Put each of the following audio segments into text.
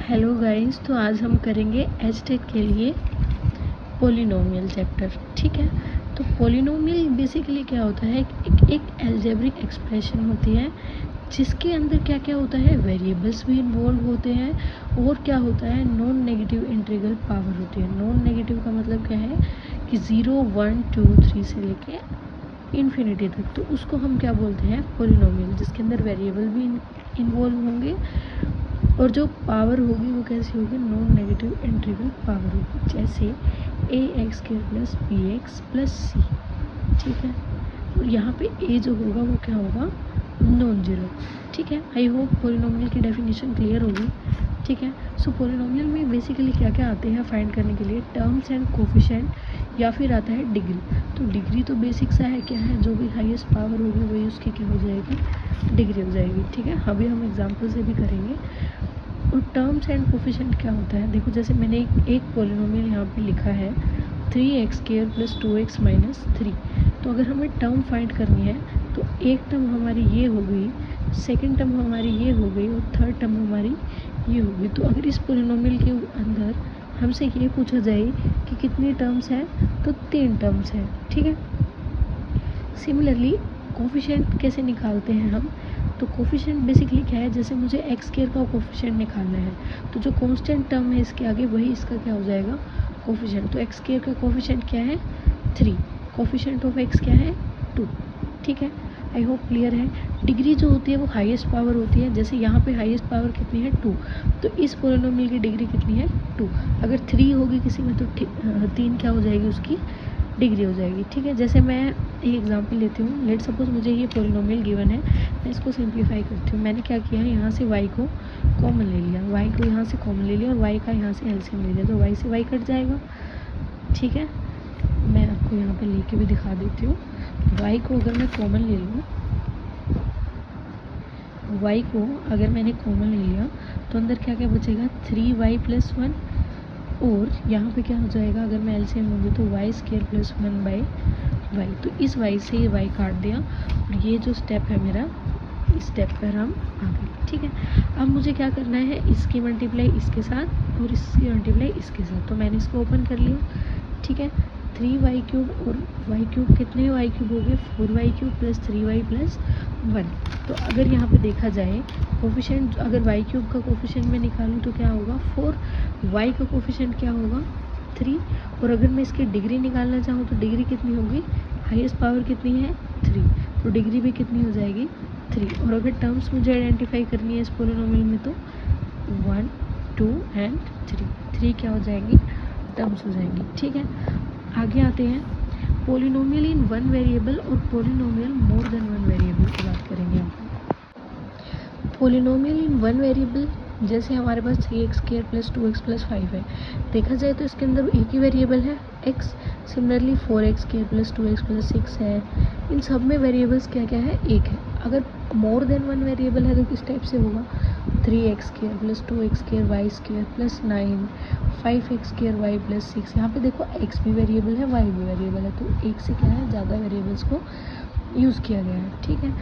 Hello guys, तो आज हम करेंगे एचटेक के लिए पोलिनोमियल चैप्टर। ठीक है, तो पोलिनोमियल बेसिकली क्या होता है, एक अलजेब्रिक एक्सप्रेशन होती है जिसके अंदर क्या क्या होता है, वेरिएबल्स भी इन्वॉल्व होते हैं और क्या होता है, नॉन नेगेटिव इंटीग्रल पावर होती है। नॉन नेगेटिव का मतलब क्या है कि 0, 1, 2, 3 से लेके इन्फिनिटी तक, तो उसको हम क्या बोलते हैं, पोलिनोमियल, जिसके अंदर वेरिएबल भी इन्वॉल्व होंगे और जो पावर होगी वो कैसी होगी, नॉन नेगेटिव इंटीग्रल पावर होगी, जैसे A X square plus B X plus C. ठीक है, और यहाँ पे ए जो होगा वो क्या होगा, नॉन जीरो। ठीक है, आई होप पोलिनोमियल की डेफिनेशन क्लियर होगी। ठीक है, सो पोलिनोमियल में बेसिकली क्या क्या आते हैं फाइंड करने के लिए, टर्म्स एंड कोफिशिएंट, या फिर आता है डिग्री। तो डिग्री तो बेसिक सा है, क्या है, जो भी हाईएस्ट पावर होगी वही उसकी क्या हो जाएगी, डिग्री हो जाएगी। ठीक है, अभी हम एग्जाम्पल से भी करेंगे। और टर्म्स एंड कोफिशिएंट क्या होता है, देखो जैसे मैंने एक पोलिनोमियल यहाँ पे लिखा है 3x² प्लस 2x माइनस 3। तो अगर हमें टर्म फाइंड करनी है तो एक टर्म हमारी ये हो गई, सेकंड टर्म हमारी ये हो गई और थर्ड टर्म हमारी ये हो गई। तो अगर इस पोलिनोमियल के अंदर हमसे ये पूछा जाए कि कितनी टर्म्स हैं, तो 3 टर्म्स हैं। ठीक है, सिमिलरली कोफिशिएंट कैसे निकालते हैं हम, तो कोफिशिएंट बेसिकली क्या है, जैसे मुझे एक्स स्क्वायर का कोफिशिएंट निकालना है तो जो कांस्टेंट टर्म है इसके आगे वही इसका क्या हो जाएगा, कोफिशिएंट। तो एक्स स्क्वायर का कोफिशिएंट क्या है, 3, कोफिशिएंट ऑफ एक्स क्या है, 2। ठीक है, आई होप क्लियर है। डिग्री जो होती है वो हाईएस्ट पावर होती है, जैसे यहाँ पे हाईएस्ट पावर कितनी है, 2, तो इस पोलिनोमियल की डिग्री कितनी है, 2। अगर 3 होगी किसी में तो 3 क्या हो जाएगी, उसकी डिग्री हो जाएगी। ठीक है, जैसे मैं एक एग्जांपल लेती हूँ, लेट सपोज मुझे ये पोलिनोमियल गिवन है, मैं इसको सिंप्लीफाई करती हूँ। मैंने क्या किया है, यहाँ से y को कॉमन ले लिया, y को यहाँ से कॉमन ले लिया और y का यहाँ से एलसीएम ले लिया, तो y से y कट जाएगा। ठीक है, मैं आपको यहाँ पे लेके भी दिखा देती हूँ। y को अगर मैं कॉमन ले लूँ, y को अगर मैंने कॉमन ले लिया तो अंदर क्या क्या बचेगा, 3y प्लस 1, और यहाँ पे क्या हो जाएगा, अगर मैं एलसीएम लूँगी तो Y square plus 1 by Y. तो इस y से ये y काट दिया और ये जो स्टेप है मेरा, इस स्टेप पर हम आ गए। ठीक है, अब मुझे क्या करना है, इसकी मल्टीप्लाई इसके साथ और इसकी मल्टीप्लाई इसके साथ, तो मैंने इसको ओपन कर लिया। ठीक है, 3y³ और y³ कितने y³ हो गए, 4y³ प्लस 3y प्लस 1। तो अगर यहाँ पे देखा जाए कोफिशिएंट, अगर y³ का कोफिशिएंट मैं निकालूँ तो क्या होगा, 4, y का कोफिशिएंट क्या होगा, 3, और अगर मैं इसकी डिग्री निकालना चाहूँ तो डिग्री कितनी होगी, हाईएस्ट पावर कितनी है, 3, तो डिग्री भी कितनी हो जाएगी, 3। और अगर टर्म्स मुझे आइडेंटिफाई करनी है इस पोलिनोमियल में तो 1, 2 एंड 3 क्या हो जाएंगी, टर्म्स हो जाएंगी। ठीक है, आगे आते हैं, पोलिनोमियल इन वन वेरिएबल और polynomial more than one variable की बात करेंगे हम। पोलिनोमियल इन वन वेरिएबल, जैसे हमारे पास 3x² प्लस 2x प्लस 5 है, देखा जाए तो इसके अंदर एक ही वेरिएबल है x। Similarly 4x² plus 2x plus 6 है, इन सब में वेरिएबल्स क्या क्या है, एक है। अगर मोर देन वन वेरिएबल है तो किस टाइप से होगा, 3x² plus 2x² y² plus 9, 5x² y plus 6। यहाँ पे देखो x भी वेरिएबल है, y भी वेरिएबल है, तो एक से क्या है, ज़्यादा वेरिएबल्स को यूज़ किया गया है। ठीक है,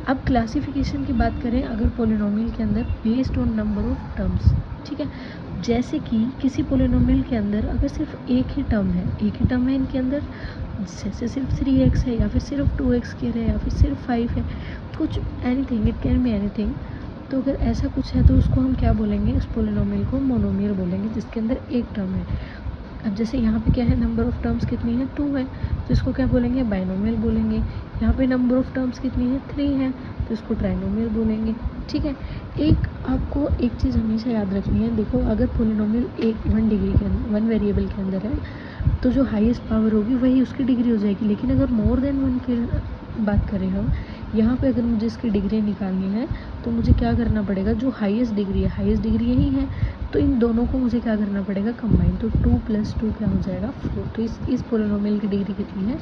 अब क्लासिफिकेशन की बात करें अगर पोलिनोमियल के अंदर, based on number of terms. ठीक है, जैसे कि किसी पोलिनोमियल के अंदर अगर सिर्फ एक ही टर्म है इनके अंदर, जैसे सिर्फ 3x है या फिर सिर्फ 2x² है या फिर सिर्फ 5 है, कुछ anything, it can be anything. तो अगर ऐसा कुछ है तो उसको हम क्या बोलेंगे, उस पोलिनोमियल को मोनोमियल बोलेंगे, जिसके अंदर एक टर्म है। अब जैसे यहाँ पे क्या है, नंबर ऑफ टर्म्स कितनी है, 2 है, तो इसको क्या बोलेंगे, बाइनोमियल बोलेंगे। यहाँ पे नंबर ऑफ टर्म्स कितनी है, 3 है, तो इसको ट्राइनोमियल बोलेंगे। ठीक है, एक आपको एक चीज़ हमेशा याद रखनी है, देखो अगर पोलिनोमियल एक 1 डिग्री के अंदर, 1 वेरिएबल के अंदर है तो जो हाईएस्ट पावर होगी वही उसकी डिग्री हो जाएगी। लेकिन अगर मोर देन 1 की बात करें हम, यहाँ पे अगर मुझे इसकी डिग्री निकालनी है तो मुझे क्या करना पड़ेगा, जो हाईएस्ट डिग्री है, हाईएस्ट डिग्री यही है, तो इन दोनों को मुझे क्या करना पड़ेगा, कंबाइन। तो 2 + 2 क्या हो जाएगा, 4। तो इस पोलिनोमियल की डिग्री कितनी है,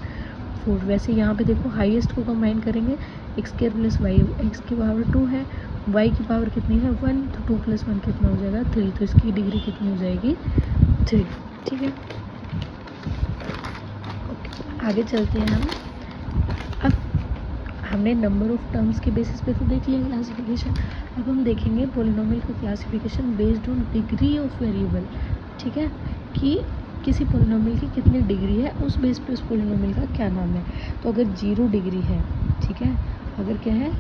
4। वैसे यहाँ पे देखो हाईएस्ट को कंबाइन करेंगे, x² प्लस y, x की पावर 2 है, y की पावर कितनी है, 1, तो 2 + 1 कितना हो जाएगा, 3। तो इसकी डिग्री कितनी हो जाएगी, 3। ठीक है, ओके, आगे चलते हैं हम। अब हमने नंबर ऑफ टर्म्स के बेसिस पे तो देख लिया क्लासिफिकेशन, अब हम देखेंगे पोलिनोमियल का classification based on degree of variable, ठीक है, कि किसी पोलिनोमियल की कितनी डिग्री है, उस बेस पे उस पोलिनोमियल का क्या नाम है। तो अगर 0 डिग्री है, ठीक है, अगर क्या है,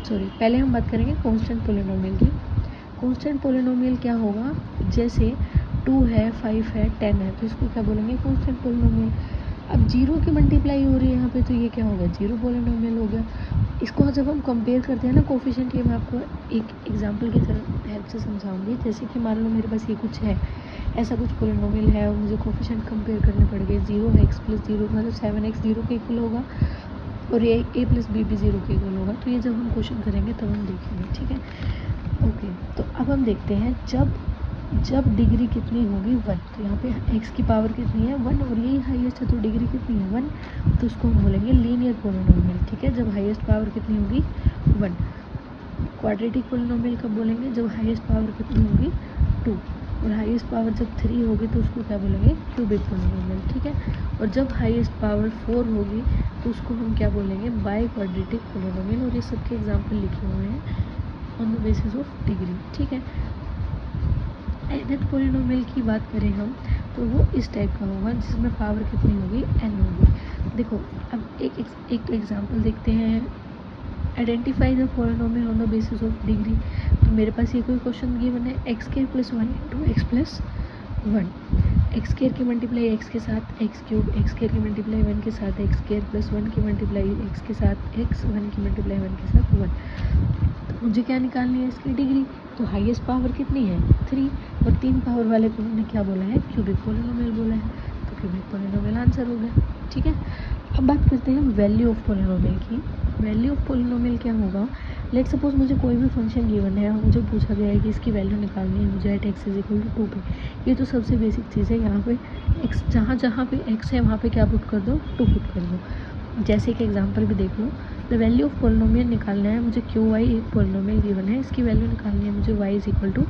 सॉरी, पहले हम बात करेंगे कांस्टेंट पोलिनोमियल की। कांस्टेंट पोलिनोमियल क्या होगा, जैसे 2 है, 5 है, 10 है, तो इसको क्या बोलेंगे, कांस्टेंट पोलिनोमियल। अब 0 की मल्टीप्लाई हो रही है यहाँ पे, तो ये क्या होगा, 0 पोलिनोमियल हो गया। इसको जब हम कंपेयर करते हैं ना कोफिशिएंट, ये मैं आपको एक एग्जांपल की तरह हेल्प से समझाऊंगी। जैसे कि मान लो मेरे पास ये कुछ है, ऐसा कुछ पोलिनोमियल है और मुझे कोफिशिएंट कंपेयर करने पड़ गए। 0x + 0 मतलब 7x 0 के इक्वल होगा, और ये a + b भी 0 के इक्वल होगा। तो ये जब हम क्वेश्चन करेंगे तब हम देखेंगे, ठीक है, ओके। तो अब हम देखते हैं जब डिग्री कितनी होगी 1, तो यहाँ पे x की पावर कितनी है 1, और यही हाईएस्ट है, तो डिग्री कितनी है 1, तो उसको हम बोलेंगे लीनियर पोलिनोमियल, ठीक है, जब हाईएस्ट पावर कितनी होगी 1। क्वाड्रेटिक पोलिनोमियल कब बोलेंगे, जब हाईएस्ट पावर कितनी होगी 2, और हाईएस्ट पावर जब 3 होगी तो उसको क्या बोलेंगे, क्यूबिक पोलिनोमियल, ठीक है। और जब हाईएस्ट पावर 4 होगी तो उसको हम क्या बोलेंगे, बाई क्वाड्रेटिक पोलिनोमियल। और ये सबके एग्जाम्पल लिखे हुए हैं on the basis of degree, ठीक है। nth पोलिनोमियल की बात करें हम, तो वो इस टाइप का होगा जिसमें पावर कितनी होगी, n होगी। देखो अब एक एग्जांपल देखते हैं, identify the polynomial on the basis of degree. तो मेरे पास ये कोई क्वेश्चन गिवन है, x² + 1 × x + 1, x² की मल्टीप्लाई x के साथ x³, x² की मल्टीप्लाई 1 के साथ x² + 1 की मल्टीप्लाई x के साथ x, 1 की मल्टीप्लाई 1 के साथ 1। तो मुझे क्या निकालनी है, इसकी डिग्री। तो हाईएस्ट पावर कितनी है 3, और 3 पावर वाले को हमने क्या बोला है, क्यूबिक पोलिनोमियल बोला है। तो क्यूबिक पोलिनोमियल आंसर हो गया, ठीक है। अब बात करते हैं वैल्यू ऑफ पोलिनोमियल की। वैल्यू ऑफ पोलिनोमियल क्या होगा, लेट सपोज मुझे कोई भी फंक्शन गिवन है और मुझे पूछा गया है कि इसकी वैल्यू निकालनी है मुझे एट x = 2 पे। ये तो सबसे बेसिक चीज़ है, यहाँ पे x जहाँ पे x है वहाँ पे क्या पुट कर दो, 2 पुट कर दो। जैसे कि एग्जांपल भी देख लो, द वैल्यू ऑफ पोलिनोमियल निकालना है मुझे, क्यू वाई एक पोलिनोमियल गिवन है, इसकी वैल्यू निकालनी है मुझे y =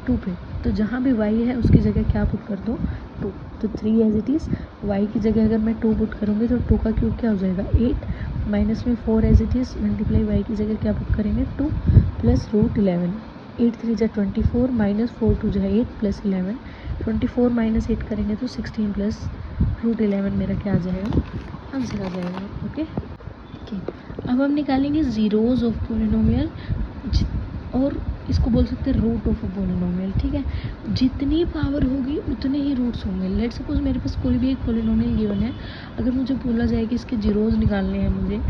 2 पे। तो जहाँ भी y है उसकी जगह क्या पुट कर दो, 2। तो 3 एज इट इज़, y की जगह अगर मैं 2 पुट करूँगी तो 2 का क्यूब क्या हो जाएगा 8, माइनस में 4 as it is, multiply y की जगह क्या पुट करेंगे 2 + √11, 8 3 = 24, -4 2 = 8 + 11, 24 - 8 करेंगे तो 16 + √11 मेरा क्या आ जाएगा, आंसर आ जाएगा, ओके। अब हम निकालेंगे ज़ीरोज़ ऑफ पोलिनोमियल, और इसको बोल सकते हैं रूट ऑफ अ पोलिनोमियल, ठीक है। जितनी पावर होगी उतने ही रूट्स होंगे। लेट सपोज मेरे पास कोई भी एक पोलिनोमियल गिवन है, अगर मुझे बोला जाए कि इसके जीरोज़ निकालने हैं मुझे,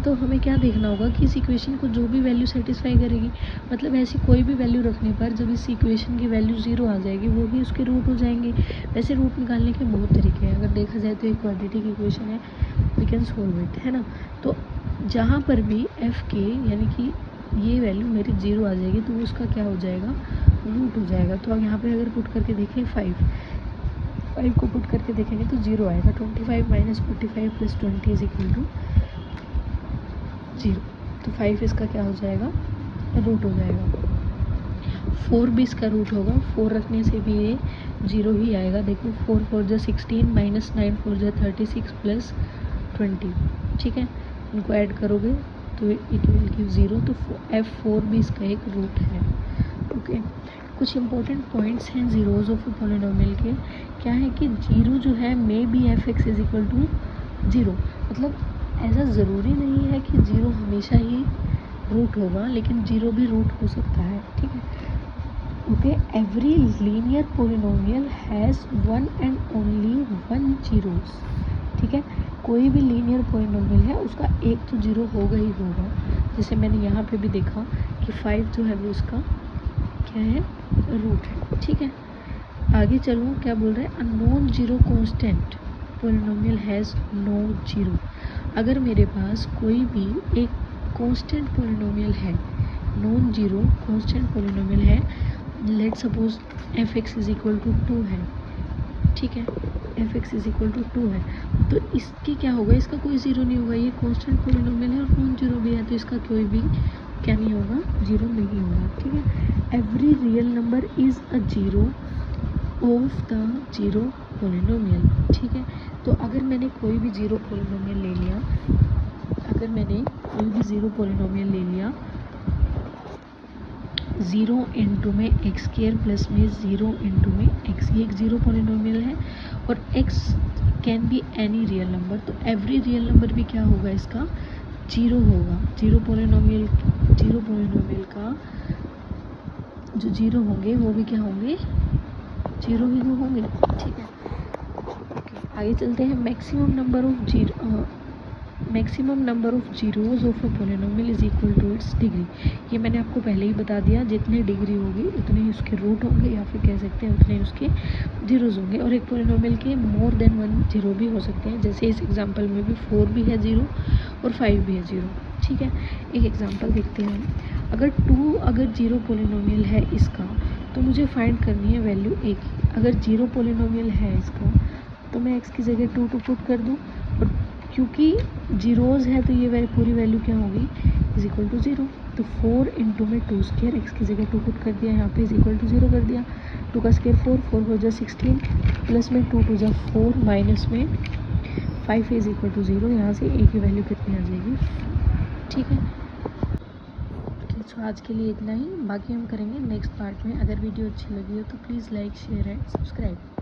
तो हमें क्या देखना होगा कि इस इक्वेशन को जो भी वैल्यू सेटिस्फाई करेगी, मतलब ऐसी कोई भी वैल्यू रखने पर जब इस इक्वेशन की वैल्यू 0 आ जाएगी वो भी उसके रूट हो जाएंगे। वैसे रूट निकालने के बहुत तरीके हैं, अगर देखा जाए तो एक क्वाड्रेटिक इक्वेशन है, वी कैन सोल्व इट, है ना। तो जहाँ पर भी एफ के यानी कि ये वैल्यू मेरी 0 आ जाएगी तो उसका क्या हो जाएगा, रूट हो जाएगा। तो अब यहाँ पे अगर पुट करके देखें 5 को पुट करके देखेंगे तो 0 आएगा। 25 - 45 + 20 = 0। तो 5 इसका क्या हो जाएगा, रूट हो जाएगा। 4 भी इसका रूट होगा, 4 रखने से भी ये 0 ही आएगा। देखो 4 4 = 16, -9 4 = 36 + 20, ठीक है। इनको ऐड करोगे तो इट विल गिव 0। तो F4 भी इसका एक रूट है, ओके। कुछ इंपॉर्टेंट पॉइंट्स हैं ज़ीरोज़ ऑफ पोलिनोमियल के। क्या है कि 0 जो है मे बी fx = 0, मतलब ऐसा ज़रूरी नहीं है कि 0 हमेशा ही रूट होगा, लेकिन 0 भी रूट हो सकता है, ठीक है, okay. Every linear polynomial has 1 and only 1 zeros, ठीक है। कोई भी लीनियर पोलिनोमियल है उसका एक तो 0 होगा ही होगा। जैसे मैंने यहाँ पे भी देखा कि 5 जो है वो उसका क्या है, रूट है, ठीक है। आगे चलूँ, क्या बोल रहा है, a non zero constant polynomial has no zero. अगर मेरे पास कोई भी एक कांस्टेंट पोलिनोमियल है, नॉन जीरो कांस्टेंट पोलिनोमियल है, लेट सपोज fx = 2 है, ठीक है, fx = 2 है, तो इसकी क्या होगा, इसका कोई ज़ीरो नहीं होगा। ये कांस्टेंट पोलिनोमियल है और नॉन जीरो भी है, तो इसका कोई भी क्या नहीं होगा, ज़ीरो नहीं होगा, ठीक है। Every real number is a zero of the zero polynomial, ठीक है। तो अगर मैंने कोई भी ज़ीरो पोलिनोमियल ले लिया, अगर मैंने कोई भी ज़ीरो पोलिनोमियल ले लिया ज़ीरो इंटू में एक्स स्क्वायर प्लस में ज़ीरो इंटू में एक्स, ये एक ज़ीरो पॉलिनोमियल है और x can be any real number, तो एवरी रियल नंबर भी क्या होगा इसका जीरो होगा। ज़ीरो पॉलिनोमियल का जो जीरो होंगे वो भी क्या होंगे, जीरो ही तो होंगे, ठीक है। आगे चलते हैं। Maximum number of zeros of a polynomial is equal to its degree. ये मैंने आपको पहले ही बता दिया, जितनी डिग्री होगी उतने ही उसके रूट होंगे, या फिर कह सकते हैं उतने ही उसके जीरोज होंगे। और एक पॉलिनोमियल के मोर देन वन जीरो भी हो सकते हैं, जैसे इस एग्जांपल में भी 4 भी है जीरो और 5 भी है जीरो, ठीक है। एक एग्जांपल देखते हैं। अगर जीरो पॉलिनोमियल है इसका, तो मुझे फाइंड करनी है वैल्यू a की। अगर जीरो पॉलिनोमियल है इसका, तो मैं x की जगह 2 पुट कर दूँ, और क्योंकि जीरोज़ है तो ये पूरी वैल्यू क्या होगी, इज इक्वल टू ज़ीरो। तो 4 इंटू में 2 स्क्वायर, एक्स की जगह 2 पुट कर दिया, यहाँ पे इज इक्वल टू ज़ीरो कर दिया। 2 का स्क्वायर 4, 4 हो जाए 16, प्लस में 2 टू जा 4, माइनस में 5 इज इक्वल टू ज़ीरो। यहाँ से a की वैल्यू कितनी आ जाएगी, ठीक है। तो आज के लिए इतना ही, बाकी हम करेंगे नेक्स्ट पार्ट में। अगर वीडियो अच्छी लगी हो तो please like share and subscribe.